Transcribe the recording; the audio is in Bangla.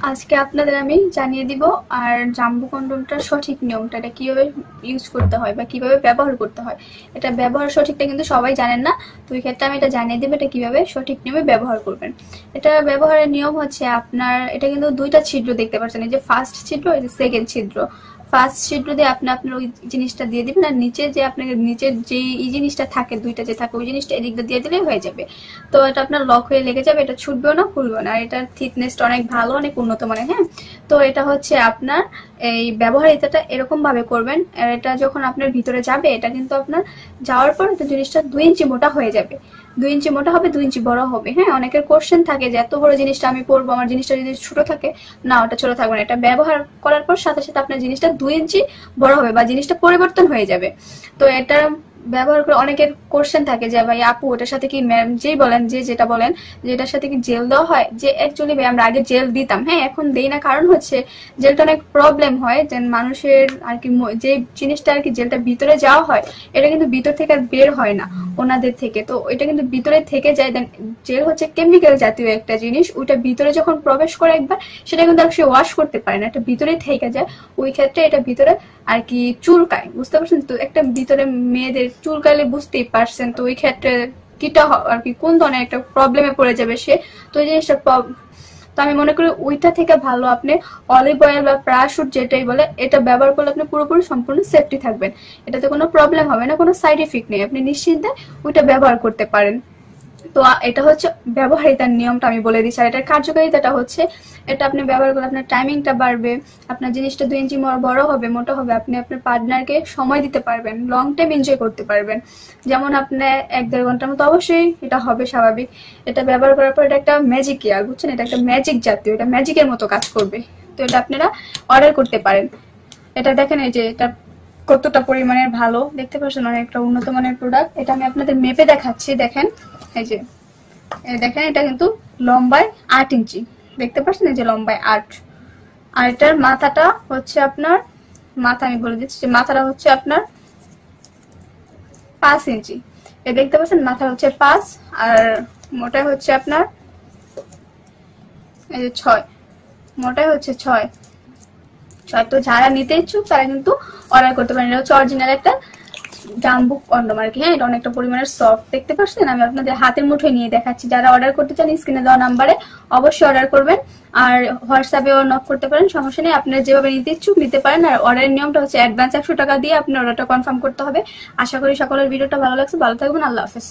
আজকে আপনাদের আমি জানিয়ে দিব আর জাম্বু কন্ডোমটার সঠিক নিয়মটা, এটা কিভাবে ইউজ করতে হয় বা কিভাবে ব্যবহার করতে হয়। এটা ব্যবহার সঠিকটা কিন্তু সবাই জানেন না, তো এই ক্ষেত্রে আমি এটা জানিয়ে দেবো এটা কিভাবে সঠিক নিয়মে ব্যবহার করবেন। এটা ব্যবহারের নিয়ম হচ্ছে আপনার, এটা কিন্তু দুইটা ছিদ্র দেখতে পাচ্ছেন, এই যে ফার্স্ট ছিদ্র, এই যে সেকেন্ড ছিদ্র। ফার্স্ট ছিদ্র দিয়ে আপনি আপনার ওই জিনিসটা দিয়ে দিবেন, আর নিচে যে আপনাকে নিচের যে এই জিনিসটা থাকে, দুইটা যে থাকে, ওই জিনিসটা এদিকটা দিয়ে দিলেই হয়ে যাবে। তো এটা আপনার লক হয়ে লেগে যাবে, এটা ছুটবেও না, খুলবেও না। আর এটার থিকনেসটা অনেক ভালো, অনেক উন্নত মানের। হ্যাঁ, তো এটা হচ্ছে আপনার এই ব্যবহারিতাটা এরকম ভাবে করবেন, এটা যখন আপনার ভিতরে যাবে, এটা কিন্তু আপনার যাওয়ার পর জিনিসটা 2 ইঞ্চি মোটা হয়ে যাবে। 2 ইঞ্চি মোটা হবে, 2 ইঞ্চি বড় হবে। হ্যাঁ, অনেকের কোশ্চেন থাকে যে এত বড় জিনিসটা আমি পরবো, আমার জিনিসটা যদি ছোট থাকে। না, ওটা ছোট থাকবে না, এটা ব্যবহার করার পর সাথে সাথে আপনার জিনিসটা 2 ইঞ্চি বড় হবে বা জিনিসটা পরিবর্তন হয়ে যাবে। তো এটা ব্যবহার করে অনেকের কোশ্চেন থাকে যে ভাই আপু ওটার সাথে কি, ম্যাম যেই বলেন যে যেটা বলেন যে এটার সাথে কি জেল দেওয়া হয়, যে অ্যাকচুয়ালি ভাই আমরা আগে জেল দিতাম, হ্যাঁ এখন দেই না। কারণ হচ্ছে জেলটা অনেক প্রবলেম হয়, যে মানুষের আর কি যে জিনিসটা আর কি জেলটা ভিতরে যাওয়া হয়, এটা কিন্তু ভিতর থেকে আর বের হয় না ওনাদের থেকে। তো এটা কিন্তু ভিতরে থেকে যায়। দেন জেল হচ্ছে কেমিক্যাল জাতীয় একটা জিনিস, ওইটা ভিতরে যখন প্রবেশ করে একবার, সেটা কিন্তু আর সে ওয়াশ করতে পারে না, এটা ভিতরেই থেকে যায়। ওই ক্ষেত্রে এটা ভিতরে আর কি চুলকায়, বুঝতে পারছেন তো? একটা ভিতরে মেয়েদের চুলকাইলে বুঝতেই পারছেন, তো ওই ক্ষেত্রে কিটা আর কি কোন ধরনের একটা প্রবলেমে পড়ে যাবে সে। তো এই জিনিসটা তো আমি মনে করি ওইটা থেকে ভালো আপনি অলিভ অয়েল বা প্যারাশুট যেটাই বলে, এটা ব্যবহার করলে আপনি পুরোপুরি সম্পূর্ণ সেফটি থাকবেন। এটাতে কোনো প্রবলেম হবে না, কোনো সাইড এফেক্ট নেই, আপনি নিশ্চিন্তে ওইটা ব্যবহার করতে পারেন। তো এটা হচ্ছে ব্যবহারিতার নিয়মটা আমি বলে দিচ্ছি। আর এটার কার্যকারিতাটা হচ্ছে, এটা আপনি ব্যবহার করলে আপনার টাইমিংটা বাড়বে, আপনার জিনিসটা 2 ইঞ্চি বড় হবে, মোটা হবে, আপনি আপনার পার্টনারকে সময় দিতে পারবেন, লং টাইম এনজয় করতে পারবেন। যেমন আপনি 1-1.5 ঘন্টার মতো অবশ্যই এটা হবে স্বাভাবিক। এটা ব্যবহার করার পর এটা একটা ম্যাজিক ইয়ার, বুঝছেন, এটা একটা ম্যাজিক জাতীয়, এটা ম্যাজিকের মতো কাজ করবে। তো এটা আপনারা অর্ডার করতে পারেন। এটা দেখেন এই যে এটা কতটা পরিমাণের ভালো, দেখতে পাচ্ছেন অনেকটা উন্নত মানের প্রোডাক্ট। এটা আমি আপনাদের মেপে দেখাচ্ছি, দেখেন এই যে দেখেন এটা কিন্তু লম্বায় 8 ইঞ্চি, দেখতে পাচ্ছেন এই যে লম্বায় 8। আর এটার মাথাটা হচ্ছে আপনার, মাথা আমি বলে দিচ্ছি যে মাথাটা হচ্ছে আপনার 5 ইঞ্চি। এ দেখতে পাচ্ছেন মাথা হচ্ছে 5, আর মোটাই হচ্ছে আপনার এই যে 6, মোটাই হচ্ছে 6। তো যারা নিতে ইচ্ছুক তারা কিন্তু অর্ডার করতে পারেন। এটা হচ্ছে অরিজিনাল একটা জাম্বু কন্ডোম আর কি। হ্যাঁ, এটা অনেকটা পরিমাণের সফট, দেখতে পাচ্ছেন আমি আপনাদের হাতের মুঠোয় নিয়ে দেখাচ্ছি। যারা অর্ডার করতে চান স্ক্রিনে দেওয়া নাম্বারে অবশ্যই অর্ডার করবেন, আর হোয়াটসঅ্যাপেও নক করতে পারেন, সমস্যা নেই। আপনারা যেভাবে নিতে ইচ্ছুক নিতে পারেন। আর অর্ডারের নিয়মটা হচ্ছে অ্যাডভান্স 100 টাকা দিয়ে আপনার অর্ডারটা কনফার্ম করতে হবে। আশা করি সকলের ভিডিওটা ভালো লাগছে, ভালো থাকবেন, আল্লাহ হাফেজ।